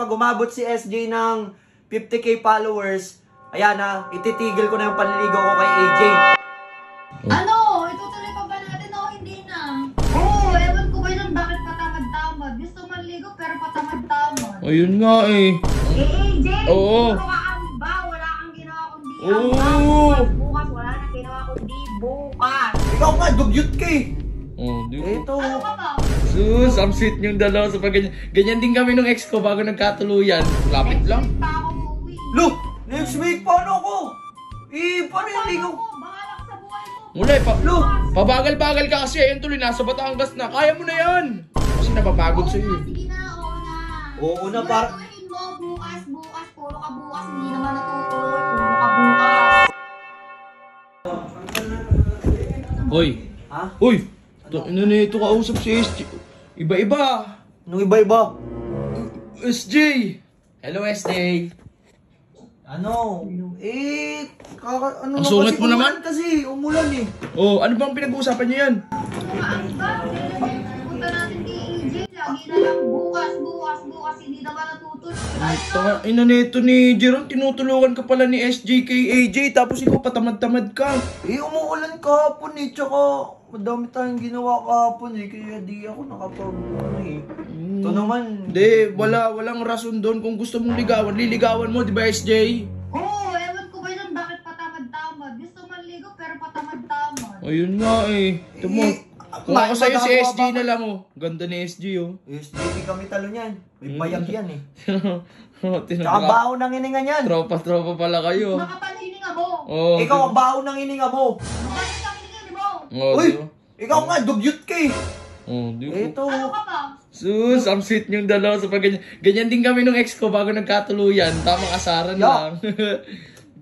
pag umabot si SJ ng 50k followers, ayan na, ititigil ko na yung panliligaw ko kay AJ. Ano? Itutuloy pa ba natin o hindi na? Oo, ewan ko ba yun bakit patamad-tamad? Gusto manligaw pero patamad-tamad. Ayun nga eh. AJ! Oo. Puro ka amba, wala kang ginawa kundi Oo. amba. Bukas, wala nang ginawa kundi bukas. Ikaw nga, dugyot ka eh. Oh, di ko. Ito. Ano ka ba? Sus, ang sweet niyong dalawa sa pag ganyan. Ganyan din kami nung ex ko bago nagkatuluyan. Lapit lang. Pa ako uuwi. Look, next week, paano ako? Paano yung ligaw? Bahala ka sa buhay mo. Mulay, Lo, pabagal-bagal ka kasi. Ayun tuloy, nasa Batangas na. Kaya mo na yan. Kasi napapagod sa'yo eh. Sige na, oo na. Oo na, para... Gagawin mo bukas, puro ka bukas, hindi naman natutuloy, puro ka bukas. Hoy. Ha? Uy. Ano na ito kausap si SJ? Iba-iba. Nung iba-iba. SJ. Hello SJ. Ano? Ano Ang na sungit kasi, mo naman? Kasi, umulan eh. Oh, ano bang pinag-uusapan niyo yan? Ano ba? Punta natin kay AJ, lagi na lang bukas, hindi naman natutuloy. Ina nito ni Jeron, tinutulungan ka pala ni SJ kay AJ, tapos ikaw patamad-tamad ka. Umuulan kahapon eh, tsaka madami tayong ginawa kahapon eh, kaya di ako Ito naman. Hindi, walang rason doon. Kung gusto mong ligawan, liligawan mo, di ba SJ? Oo, ewan ko ba yun bakit patamad-tamad? Gusto manligaw pero patamad-tamad. Ayun nga eh. Ito mo. Kung ako sa'yo si SJ na lang oh. Ganda ni SJ oh. SJ, di kami talo niyan. May bayag yan eh. Tsaka Tinataka. baho ng hininga niyan. Tropa pala kayo. Makapanihininga mo. Oh, Ikaw ang baho ng hininga mo. Makapanihininga ang hininga mo. Oh, Uy, di ba? ikaw nga, dugyot ka eh. Oh, di ba? Ito. Ano ka ba? Sus, ang sweet niyong dalawa sa pag ganyan. Ganyan din kami nung ex ko bago nagkatuluyan. Tamang asaran lang.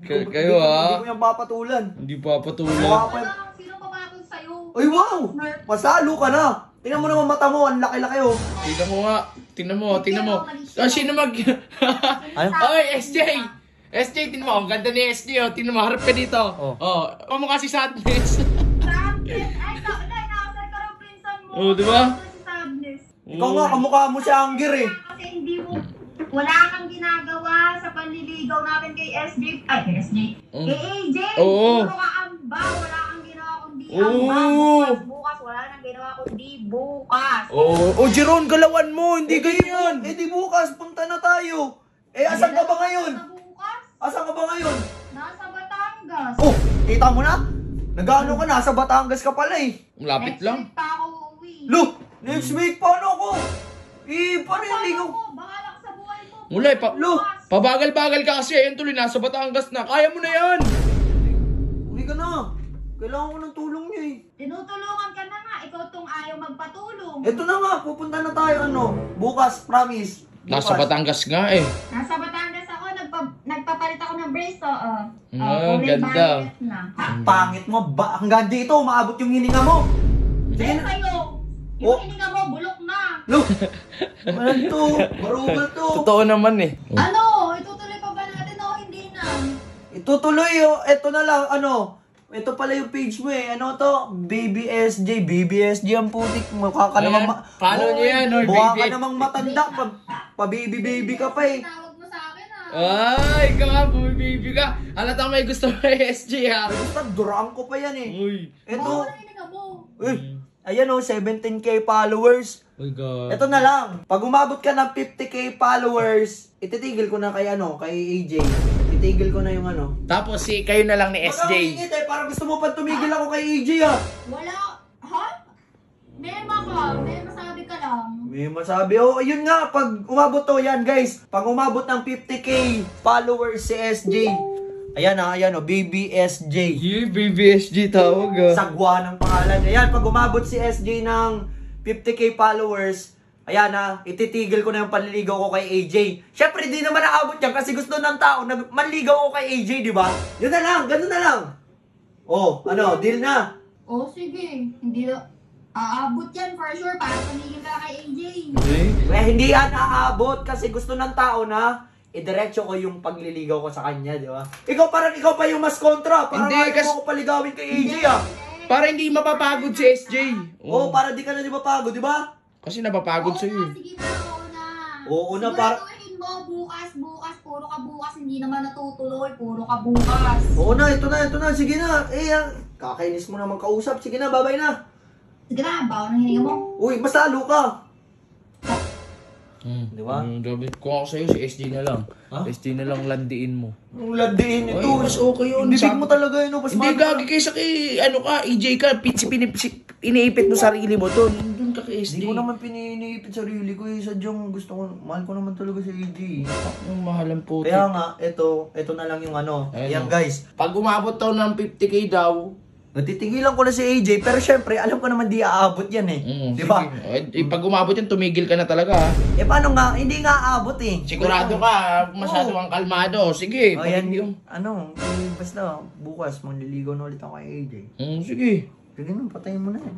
Kayo Hindi ko yung papatulan. Hindi papatulan. Sino papatol sa'yo? Ay, wow! Masalo ka na. Tingnan mo naman mata mo, ang laki-laki oh. Tingnan mo nga. Tingnan mo. Ah, sino mag... Ano? Oy, SJ! SJ, tingnan mo. Ang ganda ni SJ oh. Tingnan mo, harap ka dito. Oh. Kamukha si Sadness. Sadness? Ay, nakasal ka ng pinsan mo. Oh, di ba? Si Sadness. Ikaw nga, kamukha mo si Angger eh. Kasi hindi mo, wala kang ginagawa sa panliligaw natin kay SJ. Ay, kay SJ. Kay AJ. Oo. Puro ka amba, wala kang ginawa kundi Oo. amba. Bukas, wala nang ginawa kundi bukas. Oh, Jeron, galawan mo. Hindi ganyan. Di bukas, punta na tayo. Asan ka ba ngayon? Sa bukas, Asan ka ba ngayon? nasa Batangas. Oh, kita mo na? Nag-ano ka, nasa Batangas ka pala eh. Lapit Next lang. week pa ako uuwi. Look, next week, paano ako? Paano yung ligaw? Bahala ka sa buhay mo. Mulay, Lo, pabagal-bagal ka kasi. Ayun tuloy, nasa Batangas na. Kaya mo na yan. uwi ka na. Kailangan ko ng tulong niya eh. Tinutulungan ka na nga. Ikaw tong ayaw magpatulong. Eto na nga, pupunta na tayo bukas, promise. Nasa Bukas. Batangas nga eh. Nasa Batangas ako. Nagpapalit ako ng brace. Ah, kulay ganda. violet na. Pangit mo, hanggang dito, maabot yung hininga mo. Eh sa'yo, yung Oh. hininga mo, bulok na. Look, ano to? Barugal to. Totoo naman eh. Ano? Itutuloy pa ba natin o hindi na? Itutuloy oh, eto na lang, ito pala yung page mo eh, ano to? BBSJ ang putik, mukha ka Ayan, namang... follow niyo yan, or Mukha ka baby. namang matanda, pa-baby ka pa eh. Tawag mo sa akin ah. Ay, ikaw nga, bumibibi ka. Halata may gusto mo yung SJ ha. Basta, duraan ko pa yan eh. Uy. Ito, Ano hininga mo? ayan 17k followers. Oh God. Ito na lang, pag umabot ka ng 50k followers, ititigil ko na kay AJ. Itigil ko na yung Tapos kayo na lang ni Baka SJ. ingit eh, parang gusto mo pa tumigil ako kay AJ ah. Wala. Ha? Mema ka. May masabi ka lang. May masabi, ayun nga, pag umabot to, yan guys, pag umabot ng 50k followers si SJ, ayan BBSJ. Yeah, baby SJ tawag ah. Sagwa ng pangalan. Ayan, pag umabot si SJ ng 50k followers, ayan ititigil ko na yung panliligaw ko kay AJ. Syempre, di naman naabot yan kasi gusto ng tao na manligaw ko kay AJ, di ba? Yun na lang, ganun na lang. Oh, deal na. Oh, sige. Hindi aabot yan for sure para tumigil ka kay AJ. Hindi yan aabot kasi gusto ng tao na idiretso ko yung pagliligaw ko sa kanya, di ba? Ikaw pa yung mas kontra. Parang Hindi, ayaw kasi- mo ko paligawin kay AJ ah. Para hindi mapapagod si SJ. Oh, para di ka na di mapagod, di ba? Kasi napapagod sa'yo eh. Sige na, oo na. Oo na, Siguraduhin mo, bukas, puro ka bukas, hindi naman natutuloy, puro ka bukas. Oo na, ito na. Sige na. Kakainis mo naman kausap. Sige na, babay na. Sige na, bawa ng hininga mo. Uy, mas lalo ka. Di ba? Kung ako sa'yo, si SJ na lang. Ha? SJ na lang landiin mo. Ang landiin ito. Ay, mas okay yun. Bibig mo talaga yun. Mas Hindi, gagi kaysa kay, EJ ka, iniipit mo sarili mo doon. Doon ka kay SJ. Hindi ko naman pininiipit sarili ko. Sadyang gusto ko, mahal ko naman talaga si AJ. Ang mahalang puti. Kaya nga, ito na lang yung ano. Ayan guys. Pag umabot daw ng 50k daw, Natitigilan ko na si AJ, pero syempre, alam ko naman di aabot yan eh. Di ba? Pag umabot yan, tumigil ka na talaga ha. Paano nga? Hindi nga aabot eh. Sigurado ka, masyado kang kalmado. Sige, O yan yung... basta bukas, manliligaw na ulit ako kay AJ. Sige. Sige na, patayin mo na yan.